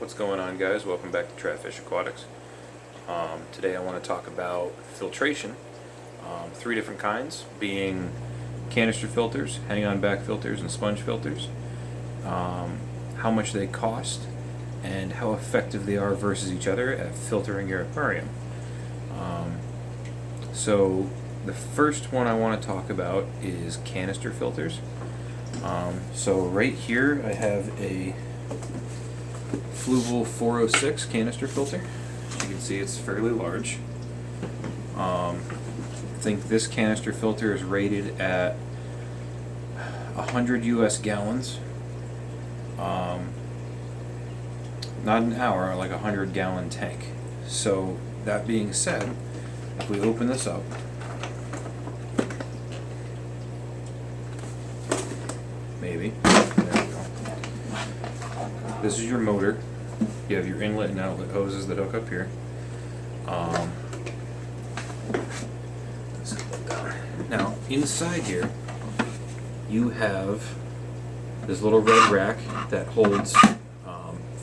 What's going on, guys? Welcome back to Tradfish Aquatics. Today I want to talk about filtration. Three different kinds, being canister filters, hang-on back filters, and sponge filters. How much they cost and how effective they are versus each other at filtering your aquarium. So the first one I want to talk about is canister filters. So right here I have a Fluval 406 canister filter. As you can see, it's fairly large. I think this canister filter is rated at 100 US gallons. Not an hour, like a 100-gallon tank. So that being said, if we open this up, maybe, there we go. This is your motor. You have your inlet and outlet hoses that hook up here. Now, inside here, you have this little red rack that holds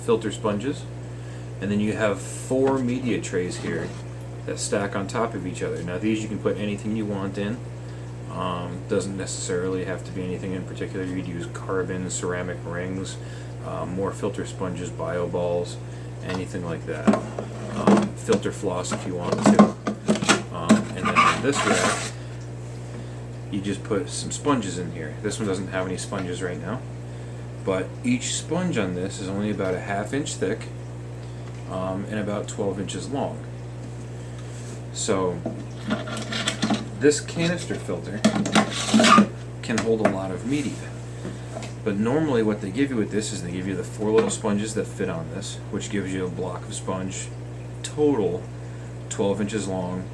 filter sponges, and then you have 4 media trays here that stack on top of each other. Now, these you can put anything you want in. Doesn't necessarily have to be anything in particular. You could use carbon, ceramic rings, more filter sponges, bio balls, anything like that. Filter floss if you want to. And then on this rack, you just put some sponges in here. This one doesn't have any sponges right now, but each sponge on this is only about a 1/2 inch thick and about 12 inches long. So this canister filter can hold a lot of media. But normally what they give you with this is they give you the 4 little sponges that fit on this, which gives you a block of sponge, total 12 inches long,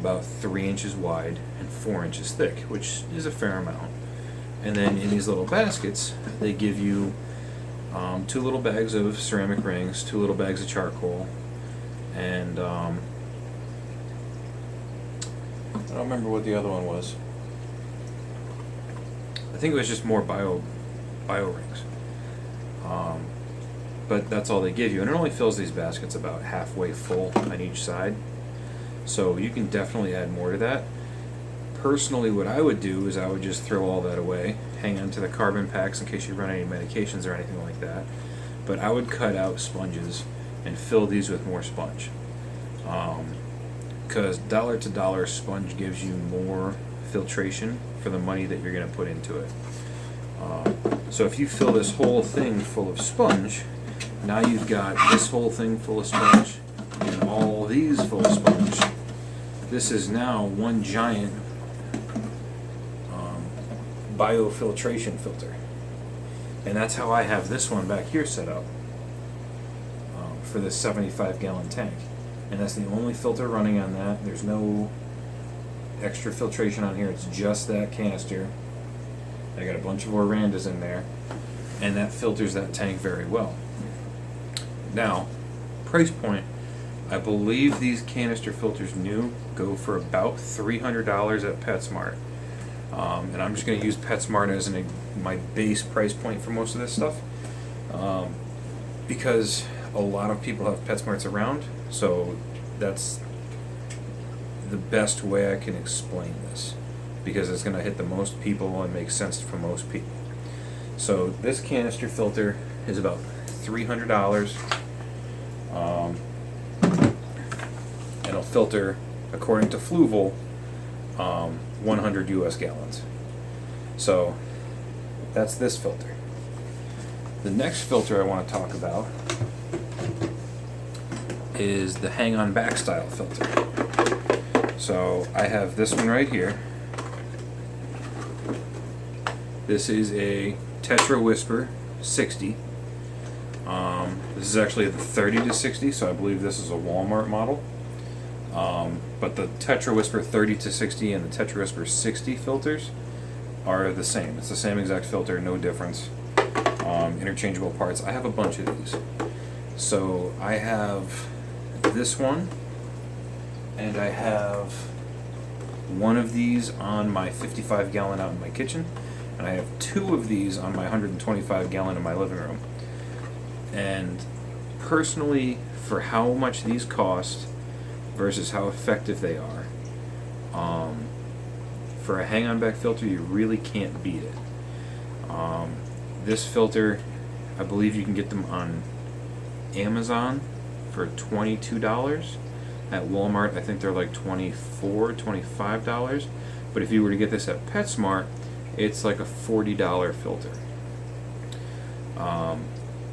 about 3 inches wide, and 4 inches thick, which is a fair amount. And then in these little baskets, they give you 2 little bags of ceramic rings, 2 little bags of charcoal, and I don't remember what the other one was. I think it was just more bio rings. But that's all they give you, and it only fills these baskets about halfway full on each side. So you can definitely add more to that. Personally, what I would do is I would just throw all that away, hang on to the carbon packs in case you run any medications or anything like that. But I would cut out sponges and fill these with more sponge. Because dollar to dollar sponge gives you more filtration for the money that you're going to put into it. So if you fill this whole thing full of sponge, now you've got this whole thing full of sponge and all these full of sponge. This is now one giant biofiltration filter. And that's how I have this one back here set up for this 75-gallon tank. And that's the only filter running on that. There's no extra filtration on here. It's just that canister. I got a bunch of Orandas in there, and that filters that tank very well. Now, price point, I believe these canister filters new go for about $300 at PetSmart. And I'm just going to use PetSmart as my base price point for most of this stuff, because a lot of people have PetSmarts around, so that's the best way I can explain this, because it's going to hit the most people and make sense for most people. So this canister filter is about $300. It'll filter, according to Fluval, 100 US gallons. So that's this filter. The next filter I want to talk about is the hang-on back style filter. So I have this one right here. This is a Tetra Whisper 60. This is actually the 30 to 60, so I believe this is a Walmart model. But the Tetra Whisper 30 to 60 and the Tetra Whisper 60 filters are the same. It's the same exact filter, no difference. Interchangeable parts. I have a bunch of these. So I have this one, and I have one of these on my 55-gallon out in my kitchen, and I have 2 of these on my 125-gallon in my living room. And personally, for how much these cost versus how effective they are, for a hang-on back filter, you really can't beat it. This filter, I believe you can get them on Amazon for $22. At Walmart, I think they're like $24, $25. But if you were to get this at PetSmart, it's like a $40 filter.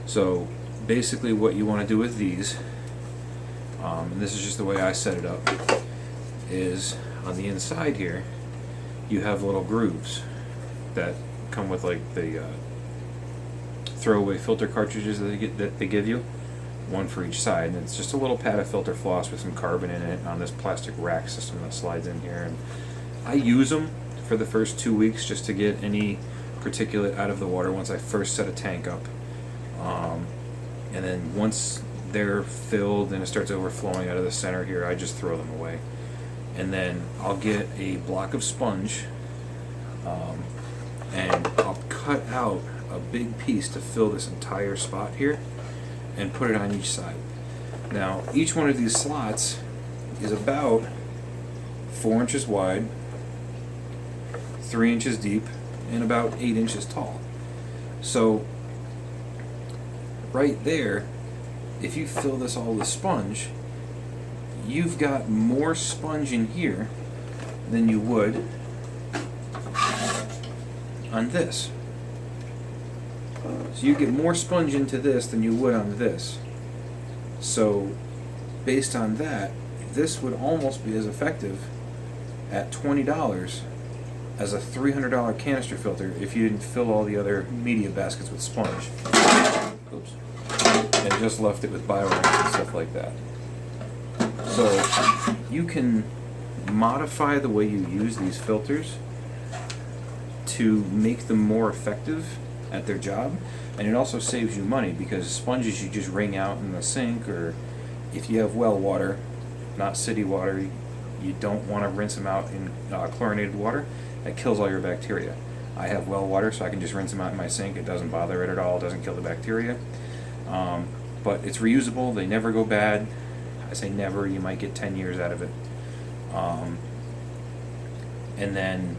So basically what you want to do with these, and this is just the way I set it up, is on the inside here you have little grooves that come with like the throwaway filter cartridges that they give you, one for each side, and it's just a little pad of filter floss with some carbon in it on this plastic rack system that slides in here. And I use them for the first 2 weeks just to get any particulate out of the water once I first set a tank up, and then once they're filled and it starts overflowing out of the center here, I just throw them away. And then I'll get a block of sponge, and I'll cut out a big piece to fill this entire spot here and put it on each side. Now each one of these slots is about 4 inches wide, 3 inches deep, and about 8 inches tall. So right there, if you fill this all with sponge, you've got more sponge in here than you would on this. So you get more sponge into this than you would on this. So based on that, this would almost be as effective at $20 as a $300 canister filter if you didn't fill all the other media baskets with sponge. Oops. And just left it with Biorex and stuff like that. So you can modify the way you use these filters to make them more effective at their job, and it also saves you money because sponges you just wring out in the sink, or if you have well water, not city water, you don't want to rinse them out in chlorinated water. That kills all your bacteria. I have well water, so I can just rinse them out in my sink. It doesn't bother it at all. It doesn't kill the bacteria. But it's reusable. They never go bad. I say never. You might get 10 years out of it. And then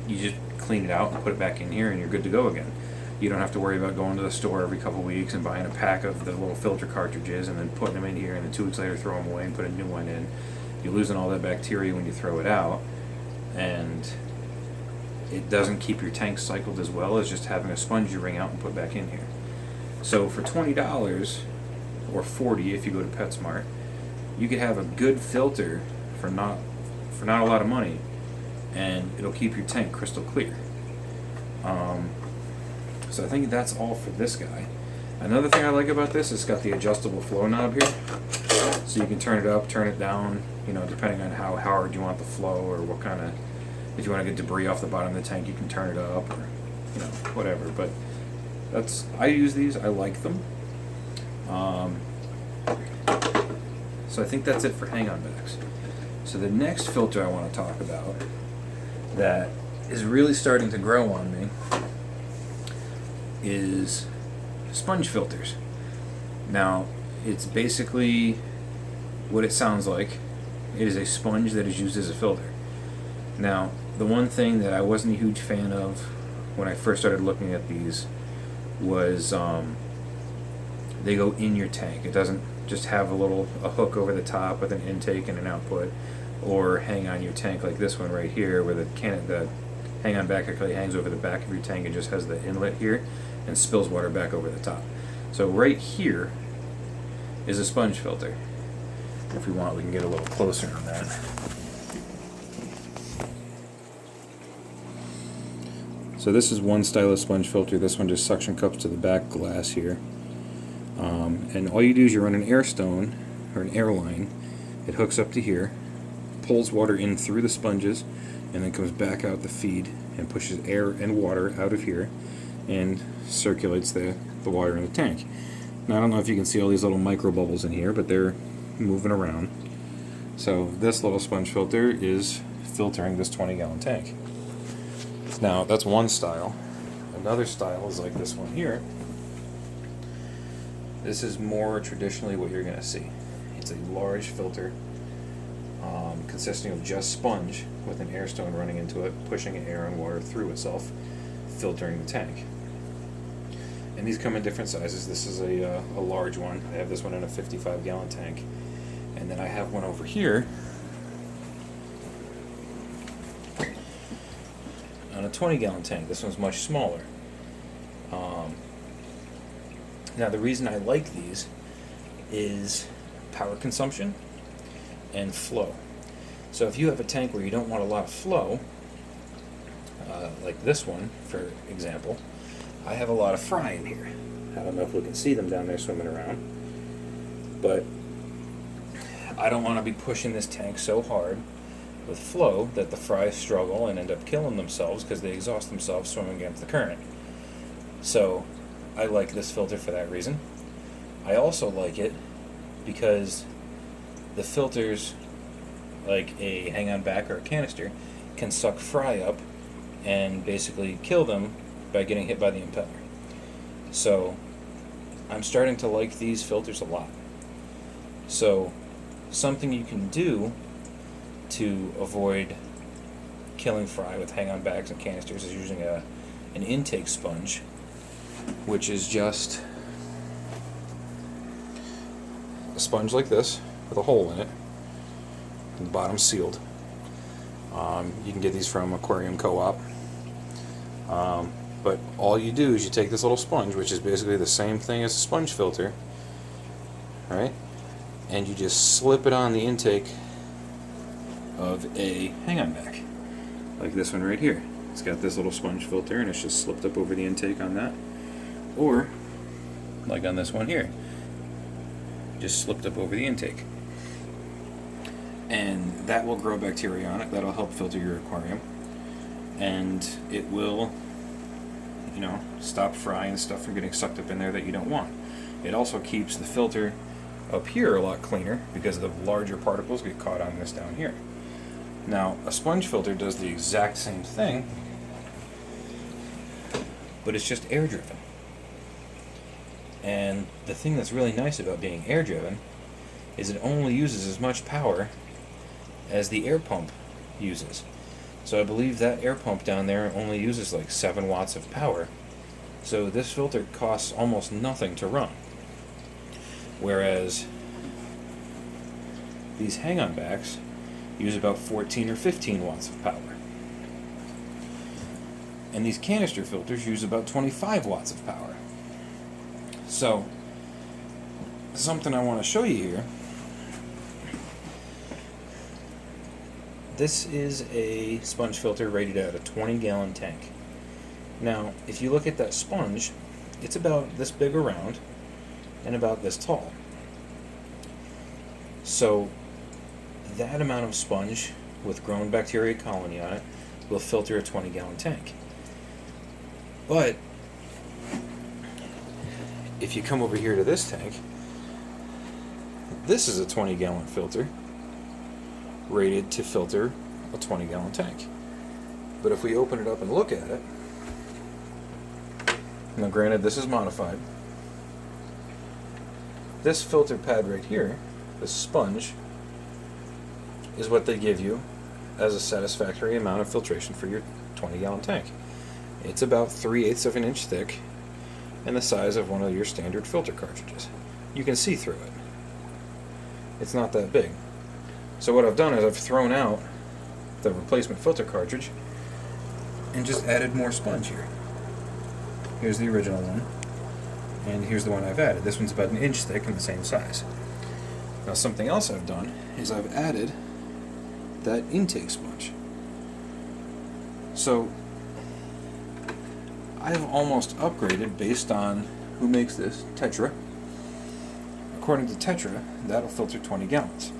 you just clean it out and put it back in here, and you're good to go again. You don't have to worry about going to the store every couple of weeks and buying a pack of the little filter cartridges and then putting them in here, and then 2 weeks later throw them away and put a new one in. You're losing all that bacteria when you throw it out, and it doesn't keep your tank cycled as well as just having a sponge you wring out and put back in here. So for $20 or $40 if you go to PetSmart, you could have a good filter for not a lot of money, and it'll keep your tank crystal clear. So I think that's all for this guy. Another thing I like about this is it's got the adjustable flow knob here, so you can turn it up, turn it down, you know, depending on how hard you want the flow, or what kind of, if you want to get debris off the bottom of the tank, you can turn it up, or you know, whatever. But I use these, I like them. So I think that's it for hang-on backs. So the next filter I want to talk about that is really starting to grow on me is sponge filters. Now, it's basically what it sounds like. It is a sponge that is used as a filter. Now, the one thing that I wasn't a huge fan of when I first started looking at these was they go in your tank. It doesn't just have a hook over the top with an intake and an output, or hang on your tank like this one right here, where the hang-on back actually hangs over the back of your tank and just has the inlet here and spills water back over the top. So right here is a sponge filter. If we want, we can get a little closer on that. So this is one style of sponge filter. This one just suction cups to the back glass here. And all you do is you run an air stone or an air line. It hooks up to here, pulls water in through the sponges, and then comes back out the feed and pushes air and water out of here and circulates the water in the tank. Now I don't know if you can see all these little micro bubbles in here, but they're moving around. So this little sponge filter is filtering this 20-gallon tank. Now that's one style. Another style is like this one here. This is more traditionally what you're going to see. It's a large filter consisting of just sponge with an air stone running into it, pushing air and water through itself, filtering the tank. And these come in different sizes. This is a large one. I have this one in a 55-gallon tank. And then I have one over here on a 20-gallon tank. This one's much smaller. Now the reason I like these is power consumption and flow. So if you have a tank where you don't want a lot of flow, like this one, for example, I have a lot of fry in here. I don't know if we can see them down there swimming around, but I don't want to be pushing this tank so hard with flow that the fry struggle and end up killing themselves because they exhaust themselves swimming against the current. So I like this filter for that reason. I also like it because the filters, like a hang-on back or a canister, can suck fry up and basically kill them by getting hit by the impeller. So I'm starting to like these filters a lot. So something you can do to avoid killing fry with hang-on bags and canisters is using an intake sponge, which is just a sponge like this with a hole in it, and the bottom sealed. You can get these from Aquarium Co-op. But all you do is you take this little sponge, which is basically the same thing as a sponge filter, right? And you just slip it on the intake of a hang-on back, like this one right here. It's got this little sponge filter and it's just slipped up over the intake on that. Or, like on this one here, just slipped up over the intake. And that will grow bacteria on it. That'll help filter your aquarium. And it will, stop fry and stuff from getting sucked up in there that you don't want. It also keeps the filter up here a lot cleaner because the larger particles get caught on this down here. Now, a sponge filter does the exact same thing, but it's just air driven. And the thing that's really nice about being air driven is it only uses as much power as the air pump uses. So I believe that air pump down there only uses like 7 watts of power. So this filter costs almost nothing to run. Whereas these hang-on backs use about 14 or 15 watts of power. And these canister filters use about 25 watts of power. So, something I want to show you here. This is a sponge filter rated at a 20-gallon tank. Now, if you look at that sponge, it's about this big around and about this tall. So, that amount of sponge with grown bacteria colony on it will filter a 20-gallon tank. But if you come over here to this tank, this is a 20-gallon filter rated to filter a 20-gallon tank. But if we open it up and look at it, now granted this is modified, this filter pad right here, this sponge, is what they give you as a satisfactory amount of filtration for your 20-gallon tank. It's about 3/8 of an inch thick and the size of one of your standard filter cartridges. You can see through it. It's not that big. So what I've done is I've thrown out the replacement filter cartridge and just added more sponge here. Here's the original one, and here's the one I've added. This one's about an inch thick and the same size. Now something else I've done is I've added that intake sponge. So I've almost upgraded based on who makes this, Tetra. According to Tetra, that'll filter 20 gallons.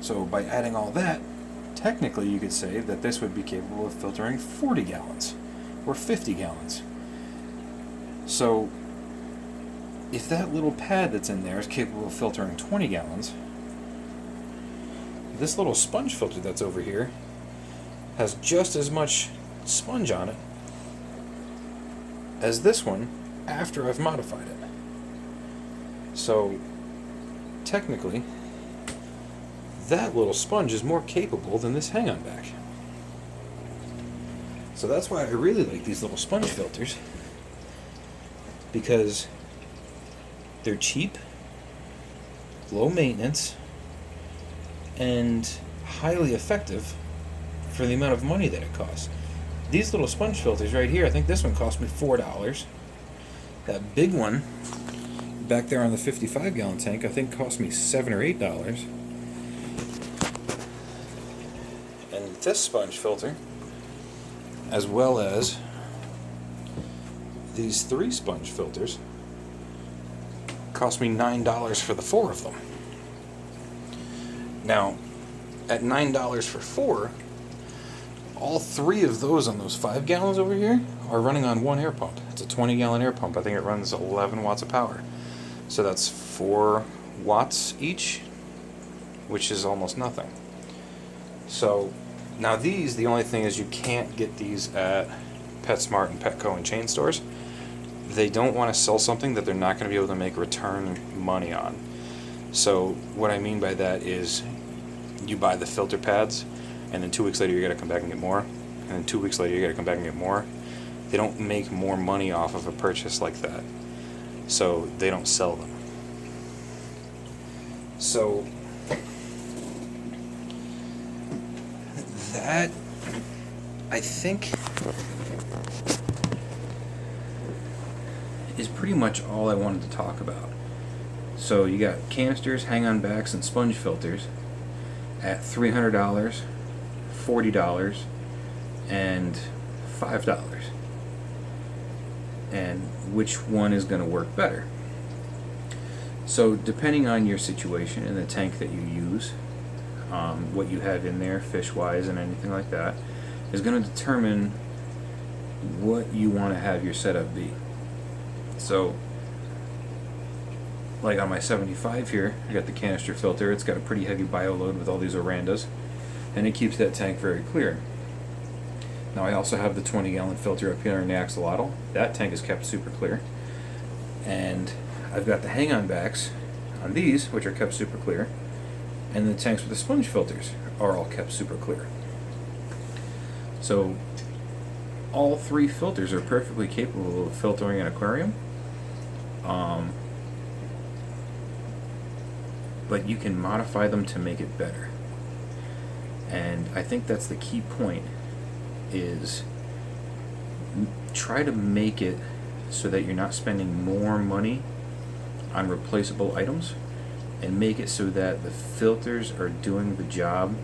So by adding all that, technically you could say that this would be capable of filtering 40 gallons or 50 gallons. So if that little pad that's in there is capable of filtering 20 gallons, this little sponge filter that's over here has just as much sponge on it as this one after I've modified it. So technically, that little sponge is more capable than this hang-on back. So that's why I really like these little sponge filters, because they're cheap, low maintenance, and highly effective for the amount of money that it costs. These little sponge filters right here, I think this one cost me $4. That big one back there on the 55-gallon tank, I think cost me $7 or $8. And this sponge filter, as well as these 3 sponge filters, cost me $9 for the 4 of them. Now, at $9 for 4, all 3 of those on those 5 gallons over here are running on one air pump. It's a 20-gallon air pump. I think it runs 11 watts of power. So that's 4 watts each, which is almost nothing. So now these, the only thing is you can't get these at PetSmart and Petco and chain stores. They don't want to sell something that they're not going to be able to make return money on. So what I mean by that is you buy the filter pads, and then 2 weeks later you got to come back and get more, and then 2 weeks later you got to come back and get more. They don't make more money off of a purchase like that, so they don't sell them. So that, I think, is pretty much all I wanted to talk about. So you got canisters, hang-on backs, and sponge filters at $300, $40, and $5. And which one is going to work better? So depending on your situation and the tank that you use, what you have in there fish-wise and anything like that, is going to determine what you want to have your setup be. So like on my 75 here, I got the canister filter. It's got a pretty heavy bio load with all these orandas, and it keeps that tank very clear. Now I also have the 20-gallon filter up here in the axolotl. That tank is kept super clear. And I've got the hang-on backs on these, which are kept super clear, and the tanks with the sponge filters are all kept super clear. So all 3 filters are perfectly capable of filtering an aquarium. But you can modify them to make it better. And I think that's the key point, is try to make it so that you're not spending more money on replaceable items, and make it so that the filters are doing the job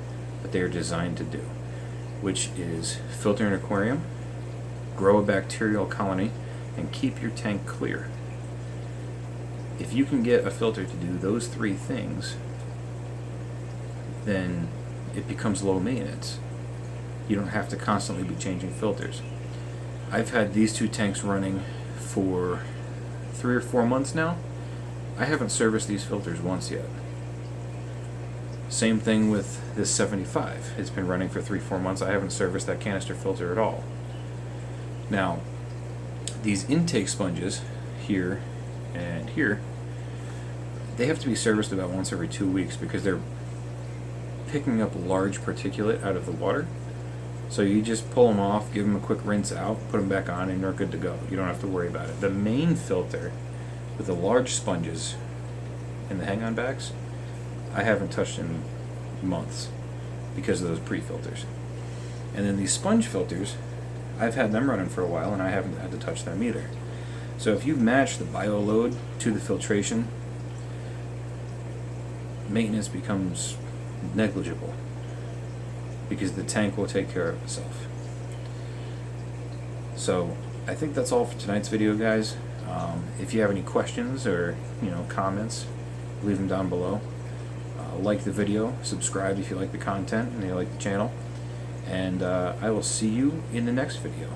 that they are designed to do, which is filter an aquarium, grow a bacterial colony, and keep your tank clear. If you can get a filter to do those 3 things, then it becomes low maintenance. You don't have to constantly be changing filters. I've had these 2 tanks running for 3 or 4 months now. I haven't serviced these filters once yet. Same thing with this 75. It's been running for 3-4 months. I haven't serviced that canister filter at all. Now, these intake sponges here and here, they have to be serviced about once every 2 weeks because they're picking up large particulate out of the water. So you just pull them off, give them a quick rinse out, put them back on, and they're good to go. You don't have to worry about it. The main filter with the large sponges and the hang-on backs, I haven't touched in months because of those pre-filters. And then these sponge filters, I've had them running for a while and I haven't had to touch them either. So if you match the bio load to the filtration, maintenance becomes negligible because the tank will take care of itself. So I think that's all for tonight's video, guys. If you have any questions or comments, leave them down below. Like the video, subscribe if you like the content and you like the channel, and I will see you in the next video.